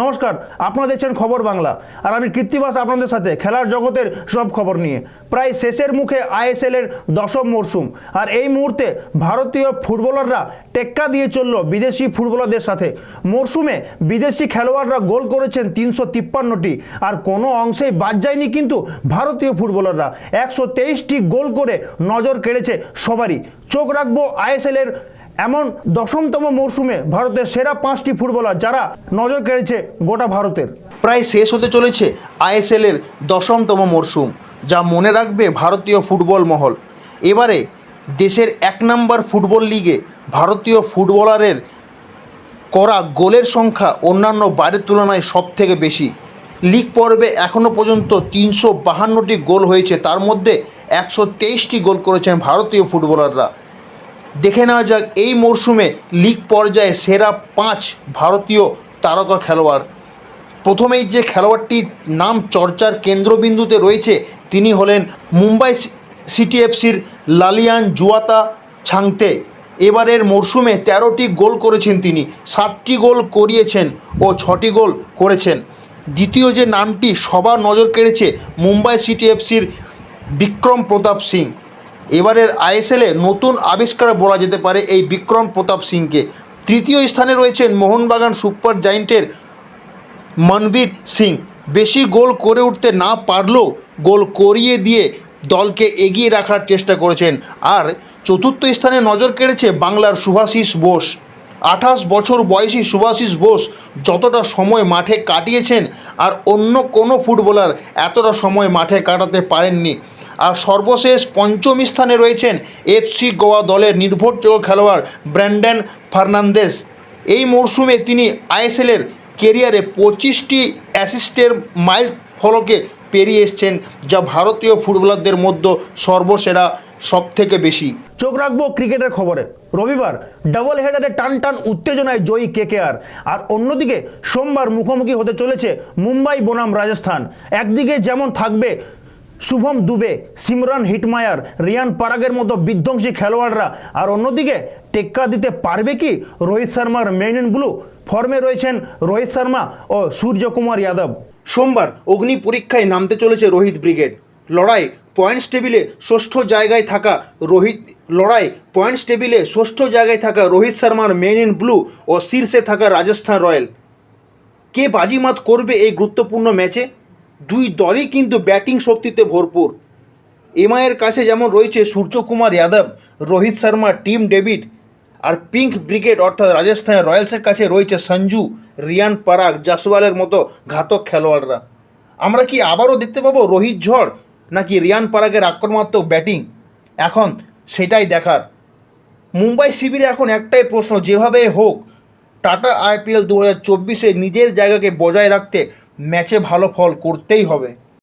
নমস্কার, আপনারা দেখছেন খবর বাংলা আর আমি কৃত্তিবাস আপনাদের সাথে খেলার জগতের সব খবর নিয়ে। প্রায় শেষের মুখে আইএসএল এর দশম মরশুম, আর এই মুহূর্তে ভারতীয় ফুটবলাররা টেক্কা দিয়ে চলল বিদেশি ফুটবলারদের সাথে। মরশুমে বিদেশি খেলোয়াড়রা গোল করেছেন 353টি, আর কোনো অংশেই বাদ যায়নি কিন্তু ভারতীয় ফুটবলাররা 123টি গোল করে নজর কেড়েছে সবারই। চোখ রাখবো আইএসএল এর এমন দশমতম মরশুমে ভারতের সেরা 5টি ফুটবলার যারা নজর কেড়েছে গোটা ভারতের। প্রায় শেষ হতে চলেছে আইএসএল এর দশমতম মরশুম, যা মনে রাখবে ভারতীয় ফুটবল মহল। এবারে দেশের 1 নম্বর ফুটবল লিগে ভারতীয় ফুটবলারের করা গোলের সংখ্যা অন্যান্য বাইরের তুলনায় সব থেকে বেশি। লিগ পর্বে এখনও পর্যন্ত 352টি গোল হয়েছে, তার মধ্যে 123টি গোল করেছেন ভারতীয় ফুটবলাররা। দেখে নেওয়া যাক এই মরশুমে লিগ পর্যায়ে সেরা 5 ভারতীয় তারকা খেলোয়াড়। প্রথমেই যে খেলোয়াড়টির নাম চর্চার কেন্দ্রবিন্দুতে রয়েছে তিনি হলেন মুম্বাই সিটি এফসির লালিয়ান জুয়াতা ছাংতে। এবারের মরশুমে 13টি গোল করেছেন তিনি, 7টি গোল করিয়েছেন ও 6টি গোল করেছেন। দ্বিতীয় যে নামটি সবার নজর কেড়েছে মুম্বাই সিটি এফসির বিক্রম প্রতাপ সিং। এবারের আইএসএলে নতুন আবিষ্কার বলা যেতে পারে এই বিক্রম প্রতাপ সিংকে। তৃতীয় স্থানে রয়েছেন মোহনবাগান সুপার জায়েন্টের মনবীর সিং। বেশি গোল করে উঠতে না পারলেও গোল করিয়ে দিয়ে দলকে এগিয়ে রাখার চেষ্টা করেছেন। আর চতুর্থ স্থানে নজর কেড়েছে বাংলার শুভাশিস বোস। 28 বছর বয়সী শুভাশিস বোস যতটা সময় মাঠে কাটিয়েছেন আর অন্য কোনো ফুটবলার এতটা সময় মাঠে কাটাতে পারেননি। আর সর্বশেষ পঞ্চম স্থানে রয়েছেন এফসি গোয়া দলের নির্ভরযোগ্য খেলোয়াড় ব্র্যান্ডন ফার্নান্দেজ। এই মরশুমে তিনি আইএসএলের কেরিয়ারে 25টি অ্যাসিস্টের মাইল ফলকে পেরিয়ে এসছেন, যা ভারতীয় ফুটবলারদের মধ্যে সর্বসেরা সবথেকে বেশি। চোখ রাখবো ক্রিকেটের খবরে। রবিবার ডাবল হেডারে টান টান উত্তেজনায় জয়ী কেকেআর, আর অন্যদিকে সোমবার মুখোমুখি হতে চলেছে মুম্বাই বনাম রাজস্থান। একদিকে যেমন থাকবে শুভম দুবে, সিমরান হিটমায়ার, রিয়ান পারাগের মতো বিধ্বংসী খেলোয়াড়রা, আর অন্যদিকে টেক্কা দিতে পারবে কি রোহিত শর্মার মেন ইন ব্লু? ফর্মে রয়েছেন রোহিত শর্মা ও সূর্যকুমার যাদব। সোমবার অগ্নি পরীক্ষায় নামতে চলেছে রোহিত ব্রিগেড। লড়াই পয়েন্টস টেবিলে ষষ্ঠ জায়গায় থাকা রোহিত শর্মার মেন ইন ব্লু ও শীর্ষে থাকা রাজস্থান রয়্যাল। কে বাজিমাত করবে এই গুরুত্বপূর্ণ ম্যাচে? দুই দলই কিন্তু ব্যাটিং শক্তিতে ভরপুর। এমআইয়ের কাছে যেমন রয়েছে সূর্যকুমার যাদব, রোহিত শর্মা, টিম ডেভিড, আর পিঙ্ক ব্রিগেড অর্থাৎ রাজস্থান রয়্যালসের কাছে রয়েছে সঞ্জু, রিয়ান পারাগ, জাসওয়ালের মতো ঘাতক খেলোয়াড়রা। আমরা কি আবারও দেখতে পাবো রোহিত ঝড় নাকি রিয়ান পারাগের আক্রমণাত্মক ব্যাটিং? এখন সেটাই দেখার। মুম্বাই শিবিরে এখন একটাই প্রশ্ন, যেভাবে হোক টাটা আইপিএল 2024-এ নিজের জায়গাকে বজায় রাখতে ম্যাচে ভালো ফল করতেই হবে।